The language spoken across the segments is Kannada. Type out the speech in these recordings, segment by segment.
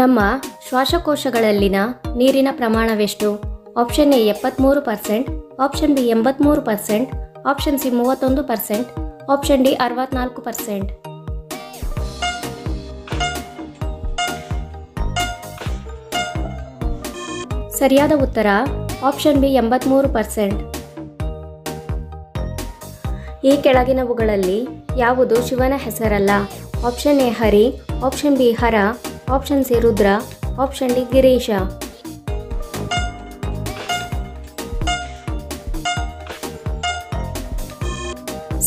ನಮ್ಮ ಶ್ವಾಸಕೋಶಗಳಲ್ಲಿನ ನೀರಿನ ಪ್ರಮಾಣವೆಷ್ಟು? Option A 73%, option B 83%, option C 31%, option D 64%. ಸರಿಯಾದ ಉತ್ತರ ಆಪ್ಷನ್ ಬಿ 83%. ಈ ಕೆಳಗಿನವುಗಳಲ್ಲಿ ಯಾವುದು ಶಿವನ ಹೆಸರಲ್ಲ? Option A Hari, option B Hara, option C Rudra, option D Girisha.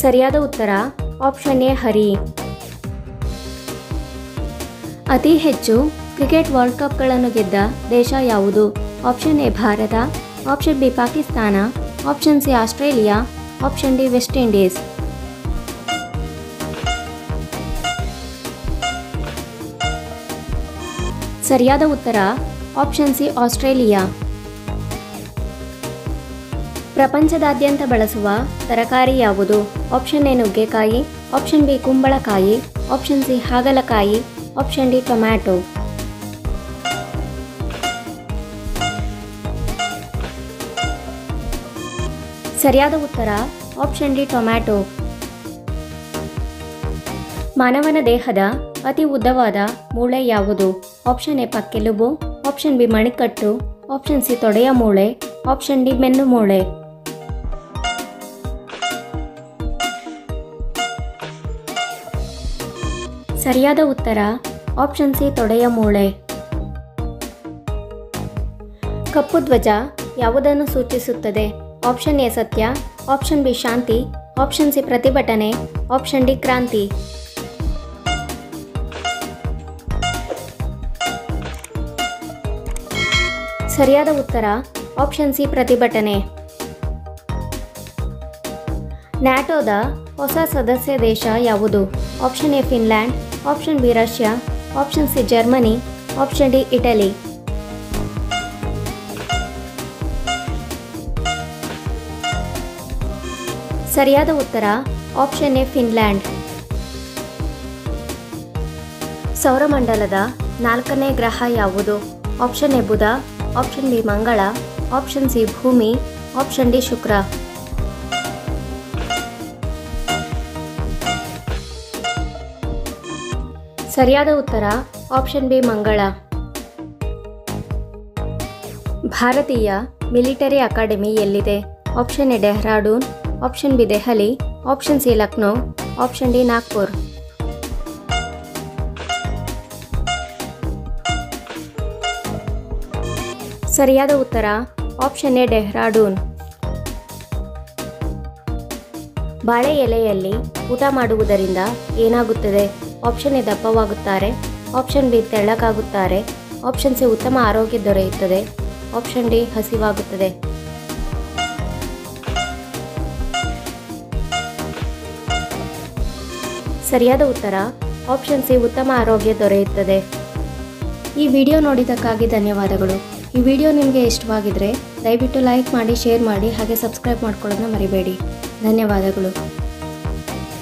ಸರಿಯಾದ ಉತ್ತರ ಆಪ್ಷನ್ ಎ ಹರಿ. ಅತಿ ಹೆಚ್ಚು ಕ್ರಿಕೆಟ್ ವರ್ಲ್ಡ್ ಕಪ್ಗಳನ್ನು ಗೆದ್ದ ದೇಶ ಯಾವುದು? Option A Bharat, option B Pakistan, option C Australia, option D West Indies. ಸರಿಯಾದ ಉತ್ತರ ಆಪ್ಷನ್ ಸಿ ಆಸ್ಟ್ರೇಲಿಯಾ. ಪ್ರಪಂಚದಾದ್ಯಂತ ಬಳಸುವ ತರಕಾರಿ ಯಾವುದು? ಆಪ್ಷನ್ ಎ ನುಗ್ಗೆಕಾಯಿ, ಆಪ್ಷನ್ ಬಿ ಕುಂಬಳಕಾಯಿ, ಆಪ್ಷನ್ ಸಿ ಹಾಗಲಕಾಯಿ, ಆಪ್ಷನ್ ಡಿ ಟೊಮ್ಯಾಟೊ. ಸರಿಯಾದ ಉತ್ತರ ಆಪ್ಷನ್ ಡಿ ಟೊಮ್ಯಾಟೊ. ಮಾನವನ ದೇಹದ ಅತಿ ಉದ್ದವಾದ ಮೂಳೆ ಯಾವುದು? ಆಪ್ಷನ್ ಎ ಪಕ್ಕೆಲುಬು, ಆಪ್ಷನ್ ಬಿ ಮಣಿಕಟ್ಟು, ಆಪ್ಷನ್ ಸಿ ತೊಡೆಯ ಮೂಳೆ, ಆಪ್ಷನ್ ಡಿ ಬೆನ್ನು ಮೂಳೆ. ಸರಿಯಾದ ಉತ್ತರ ಆಪ್ಷನ್ ಸಿ ತೊಡೆಯ ಮೂಳೆ. ಕಪ್ಪು ಧ್ವಜ ಯಾವುದನ್ನು ಸೂಚಿಸುತ್ತದೆ? ಆಪ್ಷನ್ ಎ ಸತ್ಯ, ಆಪ್ಷನ್ ಬಿ ಶಾಂತಿ, ಆಪ್ಷನ್ ಸಿ ಪ್ರತಿಭಟನೆ, ಆಪ್ಷನ್ ಡಿ ಕ್ರಾಂತಿ. ಸರಿಯಾದ ಉತ್ತರ ಆಪ್ಷನ್ ಸಿ ಪ್ರತಿಭಟನೆ. ನ್ಯಾಟೋದ ಹೊಸ ಸದಸ್ಯ ದೇಶ ಯಾವುದು? Option A Finland, option B Russia, option C Germany, option D Italy. ಸರಿಯಾದ ಉತ್ತರ ಆಪ್ಷನ್ ಎ ಫಿನ್ಲ್ಯಾಂಡ್. ಸೌರಮಂಡಲದ 4ನೇ ಗ್ರಹ ಯಾವುದು? ಆಪ್ಷನ್ ಎ ಬುಧ, ಆಪ್ಷನ್ ಬಿ ಮಂಗಳ, ಆಪ್ಷನ್ ಸಿ ಭೂಮಿ, ಆಪ್ಷನ್ ಡಿ ಶುಕ್ರ. ಸರಿಯಾದ ಉತ್ತರ ಆಪ್ಷನ್ ಬಿ ಮಂಗಳ. ಭಾರತೀಯ ಮಿಲಿಟರಿ ಅಕಾಡೆಮಿ ಎಲ್ಲಿದೆ? Option A Dehradun, option B Delhi, option C Lucknow, option D Nagpur. ಸರಿಯಾದ ಉತ್ತರ ಆಪ್ಷನ್ ಎ ಡೆಹ್ರಾಡೂನ್. ಬಾಳೆ ಎಲೆಯಲ್ಲಿ ಊಟ ಮಾಡುವುದರಿಂದ ಏನಾಗುತ್ತದೆ? ಆಪ್ಷನ್ ಎ ದಪ್ಪವಾಗುತ್ತಾರೆ, ಆಪ್ಷನ್ ಬಿ ತೆಳ್ಳಗಾಗುತ್ತಾರೆ, ಆಪ್ಷನ್ ಸಿ ಉತ್ತಮ ಆರೋಗ್ಯ ದೊರೆಯುತ್ತದೆ, ಆಪ್ಷನ್ ಡಿ ಹಸಿವಾಗುತ್ತದೆ. ಸರಿಯಾದ ಉತ್ತರ ಆಪ್ಷನ್ ಸಿ ಉತ್ತಮ ಆರೋಗ್ಯ ದೊರೆಯುತ್ತದೆ. ಈ ವಿಡಿಯೋ ನೋಡಿದ್ದಕ್ಕಾಗಿ ಧನ್ಯವಾದಗಳು. ಈ ವಿಡಿಯೋ ನಿಮಗೆ ಇಷ್ಟವಾಗಿದ್ದರೆ ದಯವಿಟ್ಟು ಲೈಕ್ ಮಾಡಿ, ಶೇರ್ ಮಾಡಿ, ಹಾಗೆ ಸಬ್ಸ್ಕ್ರೈಬ್ ಮಾಡ್ಕೊಳ್ಳೋದನ್ನ ಮರಿಬೇಡಿ. ಧನ್ಯವಾದಗಳು.